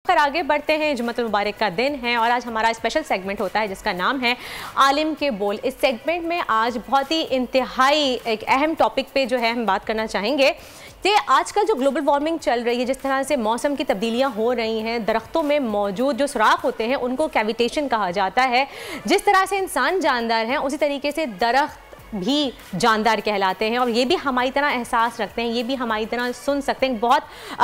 कर आगे बढ़ते हैं। जुम्मतुल मुबारक का दिन है और आज हमारा स्पेशल सेगमेंट होता है जिसका नाम है आलिम के बोल। इस सेगमेंट में आज बहुत ही इंतहाई एक अहम टॉपिक पे जो है हम बात करना चाहेंगे कि आजकल जो ग्लोबल वार्मिंग चल रही है, जिस तरह से मौसम की तब्दीलियां हो रही हैं, दरख्तों में मौजूद जो सुराख होते हैं उनको कैविटेशन कहा जाता है। जिस तरह से इंसान जानदार हैं उसी तरीके से दरख्त भी जानदार कहलाते हैं और ये भी हमारी तरह एहसास रखते हैं, ये भी हमारी तरह सुन सकते हैं। बहुत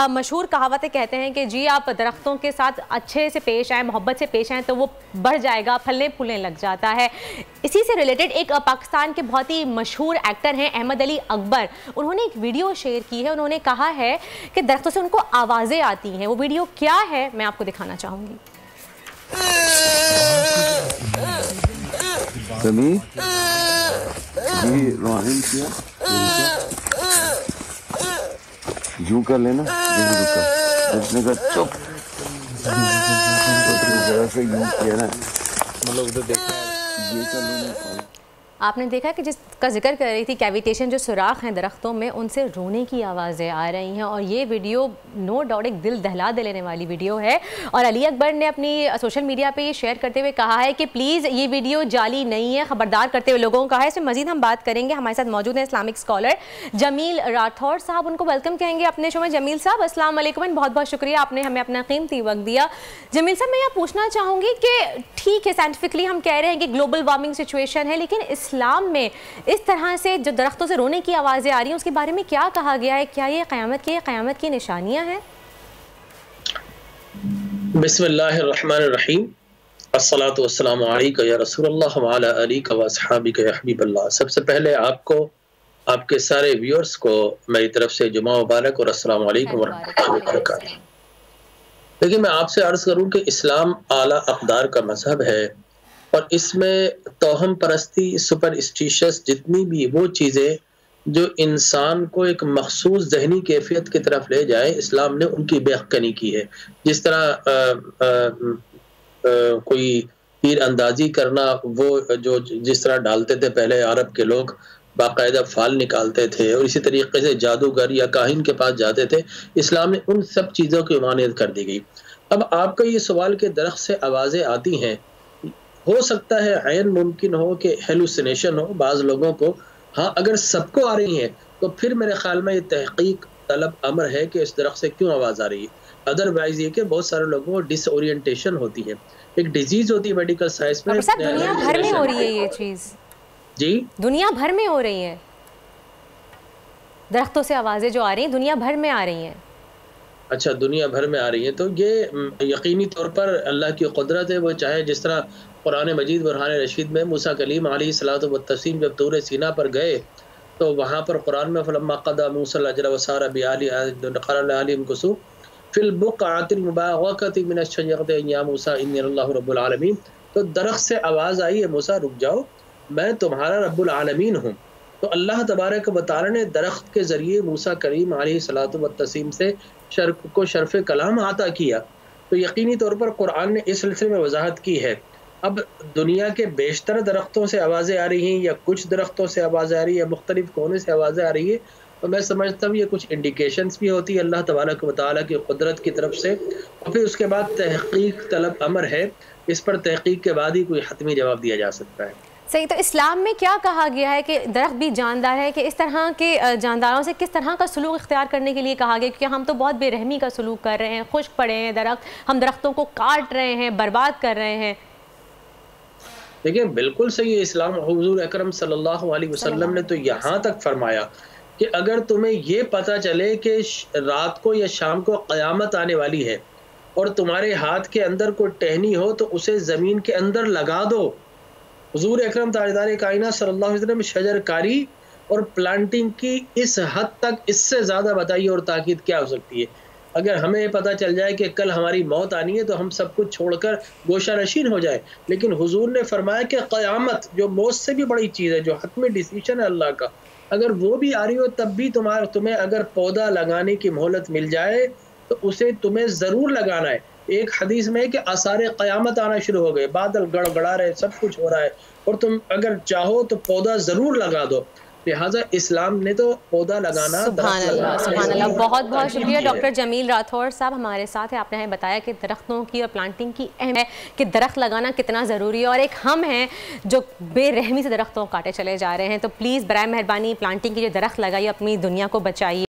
मशहूर कहावतें कहते हैं कि जी आप दरख्तों के साथ अच्छे से पेश आएँ, मोहब्बत से पेश आएँ तो वो बढ़ जाएगा, फलने फूलने लग जाता है। इसी से रिलेटेड एक पाकिस्तान के बहुत ही मशहूर एक्टर हैं अहमद अली अकबर, उन्होंने एक वीडियो शेयर की है। उन्होंने कहा है कि दरख्तों से उनको आवाज़ें आती हैं। वो वीडियो क्या है मैं आपको दिखाना चाहूँगी। यूं कर लेना, चुप से यूं किया ना, मतलब उधर देखना ये कर लेना। आपने देखा कि जिसका जिक्र कर रही थी कैविटेशन, जो सुराख हैं दरख्तों में, उनसे रोने की आवाज़ें आ रही हैं और ये वीडियो नो डाउट एक दिल दहला देने वाली वीडियो है। और अली अकबर ने अपनी सोशल मीडिया पे ये शेयर करते हुए कहा है कि प्लीज़ ये वीडियो जाली नहीं है, ख़बरदार करते हुए लोगों को कहा है। इसमें मज़ीद हम बात करेंगे। हमारे साथ मौजूद हैं इस्लामिक स्कॉलर जमील राठौर साहब, उनको वेलकम कहेंगे अपने शो में। जमील साहब अस्सलाम वालेकुम, बहुत बहुत शुक्रिया, आपने हमें अपना कीमती वक्त दिया। जमील साहब, मैं ये पूछना चाहूँगी कि ठीक है साइंटिफिकली हम कह रहे हैं कि ग्लोबल वार्मिंग सिचुएशन है, लेकिन इस्लाम में इस तरह से जो दरख्तों से रोने की आवाज़ें आ रही हैं उसके बारे में क्या कहा गया है? क्या ये क़यामत की निशानियां हैं? बिस्मिल्लाहिर्रहमानिर्रहीम, अस्सलातु वस्सलामु अलैका या रसूलल्लाह व अला आलिका व अस्हाबिका या हबीबल्लाह। सबसे पहले आपको, आपके सारे व्यूअर्स को मेरी तरफ से जुमा मुबारक और अस्सलामु अलैकुम व रहमतुल्लाहि व बरकातहू। देखिए, मैं आपसे अर्ज़ करूं कि इस्लाम आला अक़दार का मज़हब है और इसमें तोहम परस्ती, सुपरस्टिशस, जितनी भी वो चीज़ें जो इंसान को एक मखसूस ज़हनी कैफियत की तरफ ले जाए, इस्लाम ने उनकी बेहकनी की है। जिस तरह कोई तीर अंदाजी करना, वो जो जिस तरह डालते थे पहले अरब के लोग, बाकायदा फाल निकालते थे, और इसी तरीके से जादूगर या काहिन के पास जाते थे, इस्लाम ने उन सब चीज़ों की ममानियत कर दी गई। अब आपका ये सवाल कि दरख्त से आवाज़ें आती हैं, हो सकता है आयन मुमकिन हो कि हेलुसिनेशन हो बाज़ लोगों को। हाँ, अगर सबको आ रही है तो फिर मेरे ख्याल में ये तहकीक तलब अमर है कि इस दरख्त से क्यों आवाज़ आ रही है। अदरवाइज ये कि बहुत सारे लोगों को डिसओरिएंटेशन होती है, एक डिजीज़ होती है मेडिकल साइंस में। दुनिया भर में हो रही है ये चीज़, जी दुनिया भर में हो रही है। दरख्तों से आवाज़ें जो आ रही हैं दुनिया भर में आ रही हैं। अच्छा, दुनिया भर में आ रही है तो ये यकीनी तौर पर अल्लाह की कुदरत है। वो चाहे जिस तरह कुरान मजीद बुरहान रशीद में मूसा कलीम अलैहिस्सलातु वत्तस्लीम जब तूर सीना पर गए तो वहाँ पर कुरान में फलम्मा क़दा मूसल अजर वसारा बिआली क़ाला अलीम कुसू फिल बुक़अतिल मुबारकति मिनश शजरति या मूसा इन्नी अल्लाहु रब्बुल आलमीन। तो दरख्त से आवाज़ आई है, मूसा रुक जाओ, मैं तुम्हारा रब्बुल आलमीन हूँ। तो अल्लाह तबारक व तआला ने दरख्त के ज़रिए मूसा करीम अलैहिस्सलातु वत्तस्लीम से शर्फ़ कलाम आता किया। तो यकीनी तौर पर कुरान ने इस सिलसिले में वजाहत की है। अब दुनिया के बेशतर दरख्तों से आवाज़ें आ रही हैं या कुछ दरख्तों से आवाज़ें आ रही है या मुख्तलिफ कोने से आवाज़ें आ रही है, तो मैं समझता हूँ ये कुछ इंडिकेशंस भी होती है अल्लाह तबारक व तआला की कुदरत की तरफ से। और फिर उसके बाद तहकीक तलब अमर है, इस पर तहकीक के बाद ही कोई हतमी जवाब दिया जा सकता है। सही। तो इस्लाम में क्या कहा गया है कि दरख्त भी जानदार है, कि इस तरह के जानदारों से किस तरह का सलूक इख्तियार करने के लिए कहा गया? क्योंकि हम तो बहुत बेरहमी का सलूक कर रहे हैं, खुश्क पड़े हैं दरख्त, हम दरख्तों को काट रहे हैं, बर्बाद कर रहे हैं। देखिए, बिल्कुल सही है। इस्लाम हुज़ूर अकरम सल्लल्लाहु अलैहि वसल्लम ने तो यहाँ तक फरमाया कि अगर तुम्हें ये पता चले कि रात को या शाम को क़यामत आने वाली है और तुम्हारे हाथ के अंदर कोई टहनी हो तो उसे ज़मीन के अंदर लगा दो। हुज़ूर अकरम ताजदार कायनात सल्लल्लाहु अलैहि वसल्लम शजरकारी और प्लांटिंग की इस हद तक, इससे ज़्यादा बताइए और ताकीद क्या हो सकती है। अगर हमें ये पता चल जाए कि कल हमारी मौत आनी है तो हम सब कुछ छोड़कर गोशा नशीन हो जाए, लेकिन हुजूर ने फरमाया कि क़यामत जो मौत से भी बड़ी चीज़ है, जो हतमी डिसीजन है अल्लाह का, अगर वो भी आ रही हो तब भी तुम्हें अगर पौधा लगाने की मोहलत मिल जाए तो उसे तुम्हें ज़रूर लगाना है। एक हदीस में है कि आसारे क़यामत आना शुरू हो गए, बादल गड़गड़ा रहे, सब कुछ हो रहा है और तुम अगर चाहो तो पौधा ज़रूर लगा दो। لہٰذا اسلام نے تو پودا لگانا، سبحان اللہ سبحان اللہ. بہت بہت شکریہ ڈاکٹر جمیل راٹھور صاحب ہمارے ساتھ ہیں. آپ نے ہمیں بتایا کہ درختوں کی اور پلانٹنگ کی اہم ہے کہ درخت لگانا کتنا ضروری ہے، اور ایک ہم ہیں جو بے رحمی سے درختوں کاٹے چلے جا رہے ہیں. تو پلیز برائے مہربانی پلانٹنگ کی جو درخت لگائیے، اپنی دنیا کو بچائیے.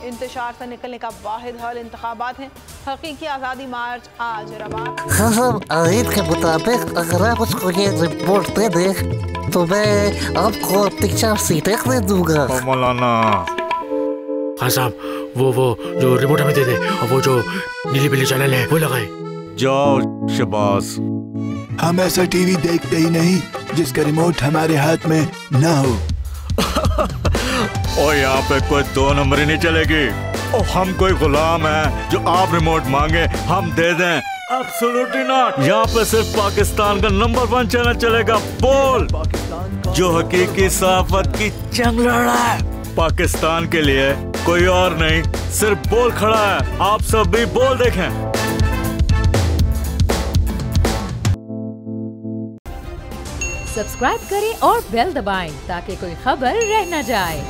انتشار سے نکلنے کا واحد حل انتخابات ہیں. حقیقی آزادی مارچ آج رواں. خاصم عید کے مطابق اگر آپ اس کو یہ رپورٹ دے دیں تو میں آپ کو اپنی 4 سیٹیں دے دوں گا. مولانا خان صاحب وہ جو رپورٹ ہمیں دے دے، اور وہ جو نیلی پیلی چینل ہے وہ لگائے. جاؤ شباز. ہم ایسا ٹی وی دیکھتے ہی نہیں جس کا ریموٹ ہمارے ہاتھ میں نہ ہو. اور یہاں پہ کوئی 2 نمبر ہی نہیں چلے گی. اور ہم کوئی غلام ہیں جو آپ ریموٹ مانگے ہم دے دیں؟ Absolutely not. یہاں پہ صرف پاکستان کا نمبر 1 چینل چلے گا، بول، جو حقیقی صحافت کی جنگ لڑ رہا ہے. پاکستان کے لیے کوئی اور نہیں، صرف بول کھڑا ہے. آپ سب بھی بول دیکھیں. سبسکرائب کریں اور بیل دبائیں تاکہ کوئی خبر رہ نہ جائے.